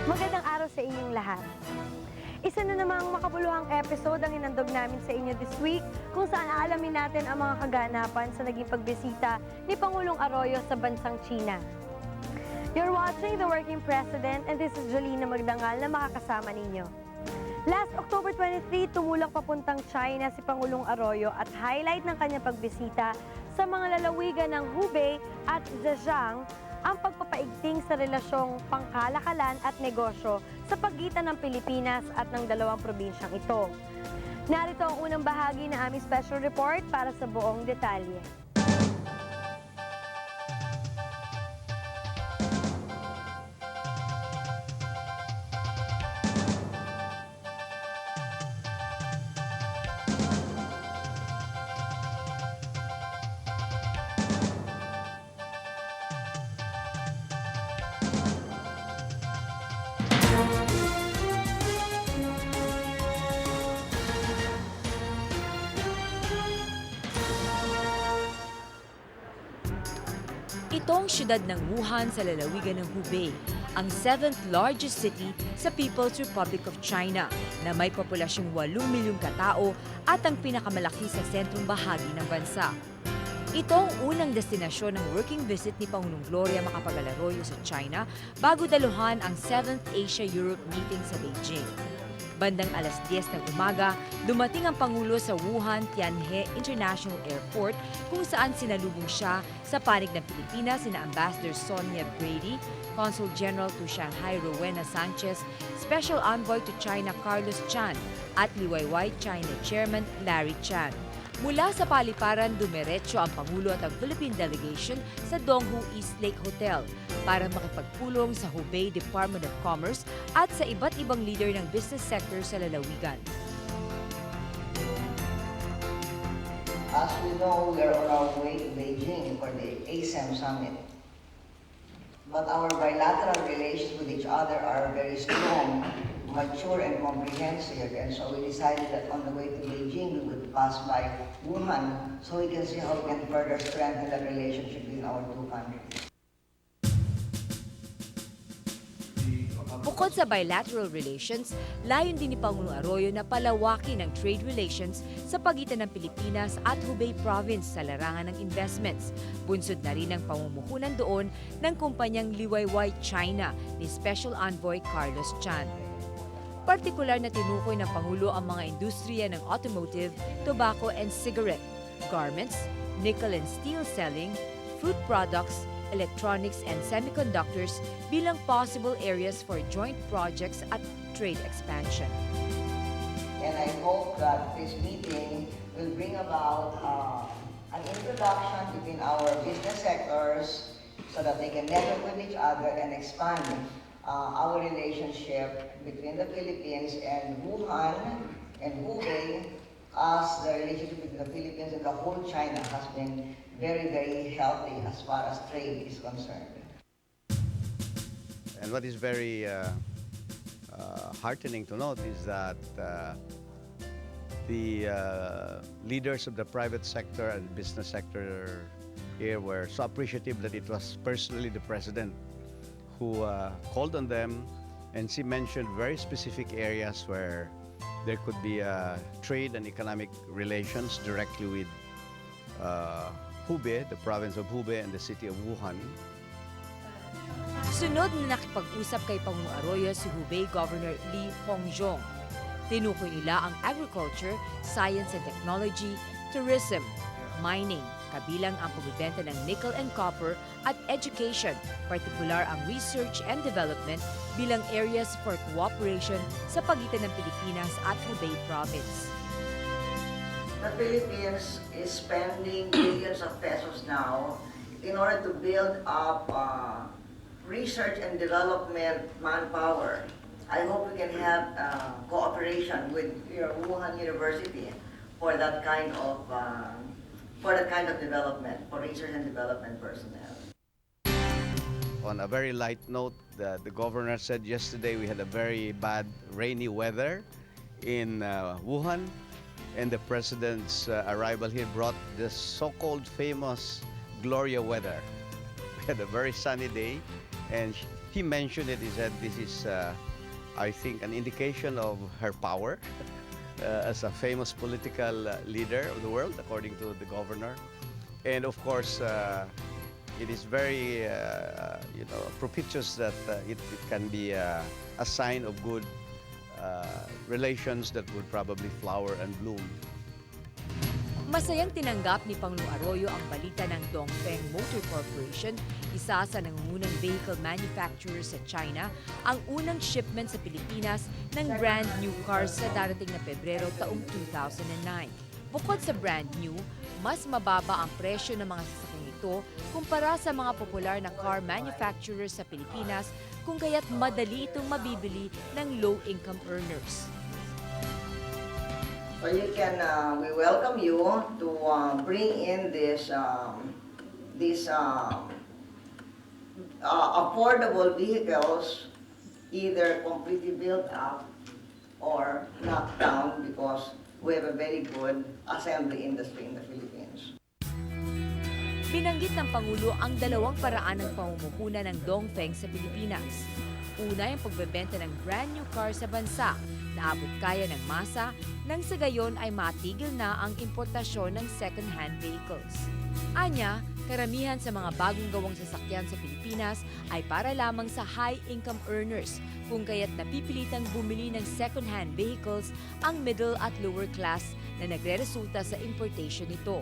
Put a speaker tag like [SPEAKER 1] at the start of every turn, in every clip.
[SPEAKER 1] Magandang araw sa inyong lahat. Isa na namang makabuluhang episode ang inandog namin sa inyo this week kung saan aalamin natin ang mga kaganapan sa naging pagbisita ni Pangulong Arroyo sa bansang China. You're watching The Working President and this is Jolina Magdangal na makakasama ninyo. Last October 23, tumulak papuntang China si Pangulong Arroyo at highlight ng kanyang pagbisita sa mga lalawigan ng Hubei at Zheijang ang pagpapaigting sa relasyong pangkalakalan at negosyo sa pagitan ng Pilipinas at ng dalawang probinsyang ito. Narito ang unang bahagi ng aming special report para sa buong detalye.
[SPEAKER 2] Ito ang siyudad ng Wuhan sa lalawigan ng Hubei, ang 7th largest city sa People's Republic of China na may populasyong 8 milyong katao at ang pinakamalaki sa sentrong bahagi ng bansa. Ito ang unang destinasyon ng working visit ni Pangulong Gloria Macapagal Arroyo sa China bago daluhan ang 7th Asia-Europe meeting sa Beijing. Bandang alas 10 ng umaga, dumating ang Pangulo sa Wuhan Tianhe International Airport kung saan sinalubong siya sa panig ng Pilipinas sina Ambassador Sonia Brady, Consul General to Shanghai Rowena Sanchez, Special Envoy to China Carlos Chan at Liwayway China Chairman Larry Chan. Mula sa paliparan, dumiretso ang Pangulo at ang Philippine delegation sa Donghu East Lake Hotel para makipagpulong sa Hubei Department of Commerce at sa iba't ibang leader ng business sector sa lalawigan.
[SPEAKER 3] As we know, we are on our way to Beijing for the ASEM summit. But our bilateral relations with each other are very strong, mature and comprehensive, and so we decided that on the way to Beijing we would pass by Wuhan so we can see how we can further strengthen the relationship between our two countries.
[SPEAKER 2] Bukod sa bilateral relations, layon din ni Pangulong Arroyo na palawakin ang trade relations sa pagitan ng Pilipinas at Hubei Province sa larangan ng investments. Bunsod na rin ang pamumuhunan doon ng kumpanyang Liwayway China ni Special Envoy Carlos Chan. Partikular na tinukoy ng Pangulo ang mga industriya ng automotive, tobacco and cigarette, garments, nickel and steel selling, fruit products, electronics and semiconductors bilang possible areas for joint projects at trade expansion.
[SPEAKER 3] And I hope that this meeting will bring about an introduction between our business sectors so that they can network with each other and expand our relationship between the Philippines and Wuhan and Hubei, as the relationship between the Philippines and the whole China has been very, very healthy as far as trade is concerned.
[SPEAKER 4] And what is very heartening to note is that the leaders of the private sector and business sector here were so appreciative that it was personally the President who called on them, and she mentioned very specific areas where there could be trade and economic relations directly with Hubei, the province of Hubei and the city of Wuhan.
[SPEAKER 2] Sunod na nakipag-usap kay Pangulong Arroyo si Hubei Governor Li Hongzhong. Tinukoy nila ang agriculture, science and technology, tourism, mining, kabilang ang pagbebenta ng nickel and copper at education, partikular ang research and development bilang areas for cooperation sa pagitan ng Pilipinas at Hubei Province.
[SPEAKER 3] The Philippines is spending billions of pesos now in order to build up research and development manpower. I hope we can have cooperation with Wuhan University for that kind of development, for research and development personnel.
[SPEAKER 4] On a very light note, the governor said yesterday we had a very bad rainy weather in Wuhan, and the president's arrival here brought the so-called famous Gloria weather. We had a very sunny day, And he mentioned it. He said this is, I think, an indication of her power as a famous political leader of the world, according to the governor. And of course, it is very, propitious that it can be a sign of good relations that would probably flower and bloom.
[SPEAKER 2] Masayang tinanggap ni Pangulong Arroyo ang balita ng Dongfeng Motor Corporation, isa sa nangungunang vehicle manufacturer sa China, ang unang shipment sa Pilipinas ng brand new cars sa darating na Pebrero taong 2009. Bukod sa brand new, mas mababa ang presyo ng mga sasakyang ito kumpara sa mga popular na car manufacturers sa Pilipinas, kung kaya't madali itong mabibili ng low-income earners.
[SPEAKER 3] So you can, we welcome you to bring in this affordable vehicles, either completely built up or knocked down, because we have a very good assembly industry in the Philippines.
[SPEAKER 2] Binanggit ng Pangulo ang dalawang paraan ng pamumuhunan ng Dongfeng sa Pilipinas. Una, yung pagbebenta ng brand new car sa bansa na abot kaya ng masa, nang sa gayon ay matigil na ang importasyon ng second-hand vehicles. Anya, karamihan sa mga bagong gawang sasakyan sa Pilipinas ay para lamang sa high-income earners, kung kaya't napipilitang bumili ng second-hand vehicles ang middle at lower class na nagre-resulta sa importation nito.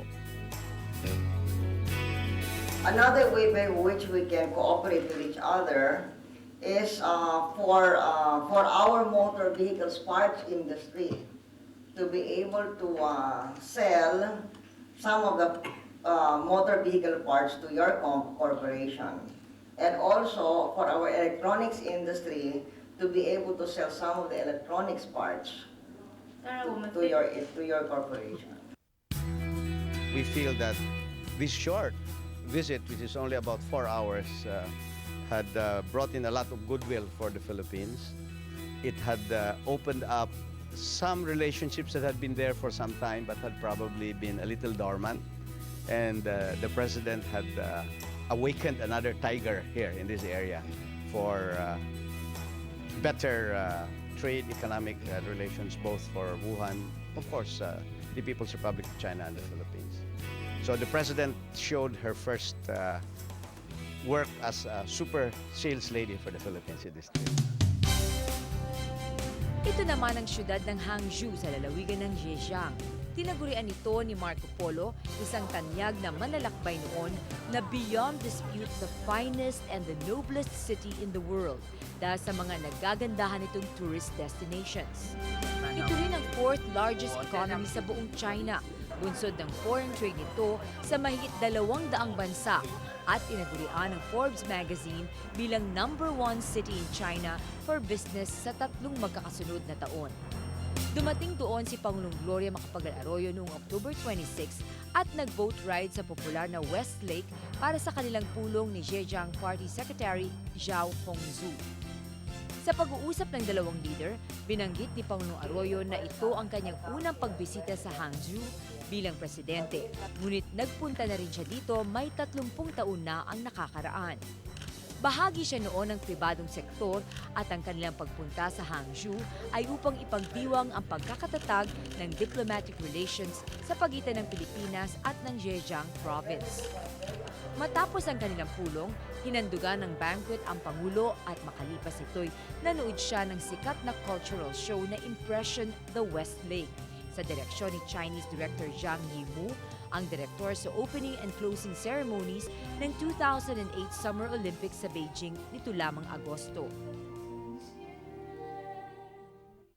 [SPEAKER 3] Another way by which we can cooperate with each other is for our motor vehicles parts industry to be able to sell some of the motor vehicle parts to your corporation, and also for our electronics industry to be able to sell some of the electronics parts to your corporation.
[SPEAKER 4] We feel that this short visit, which is only about 4 hours, had brought in a lot of goodwill for the Philippines. It had opened up some relationships that had been there for some time but had probably been a little dormant. And the President had awakened another tiger here in this area for better trade, economic relations, both for Wuhan, of course, the People's Republic of China and the Philippines. So the President showed her first work as a super sales lady for the Philippines in this trip.
[SPEAKER 2] Ito naman ang siyudad ng Hangzhou sa lalawigan ng Zheijang. Tinagurian ito ni Marco Polo, isang tanyag na manlalakbay noon, na beyond dispute the finest and the noblest city in the world dahil sa mga nagagandahan itong tourist destinations. Ito rin ang fourth largest economy sa buong China. Bunsod ng foreign trade nito sa mahigit 200 bansa at tinagurian ng Forbes magazine bilang #1 city in China for business sa 3 magkakasunod na taon. Dumating doon si Pangulong Gloria Macapagal Arroyo noong October 26 at nag-boat ride sa popular na West Lake para sa kanilang pulong ni Zheijang Party Secretary Zhao Hongzhu. Sa pag-uusap ng dalawang leader, binanggit ni Pangulong Arroyo na ito ang kanyang unang pagbisita sa Hangzhou bilang presidente. Ngunit nagpunta na rin siya dito may 30 taon na ang nakakaraan. Bahagi siya noon ng pribadong sektor at ang kanilang pagpunta sa Hangzhou ay upang ipagdiwang ang pagkakatatag ng diplomatic relations sa pagitan ng Pilipinas at ng Zhejiang province. Matapos ang kanilang pulong, hinandugan ng banquet ang Pangulo at makalipas ito'y nanood siya ng sikat na cultural show na Impression the West Lake sa direksyon ni Chinese Director Zhang Yimou, ang direktor sa opening and closing ceremonies ng 2008 Summer Olympics sa Beijing nito lamang Agosto.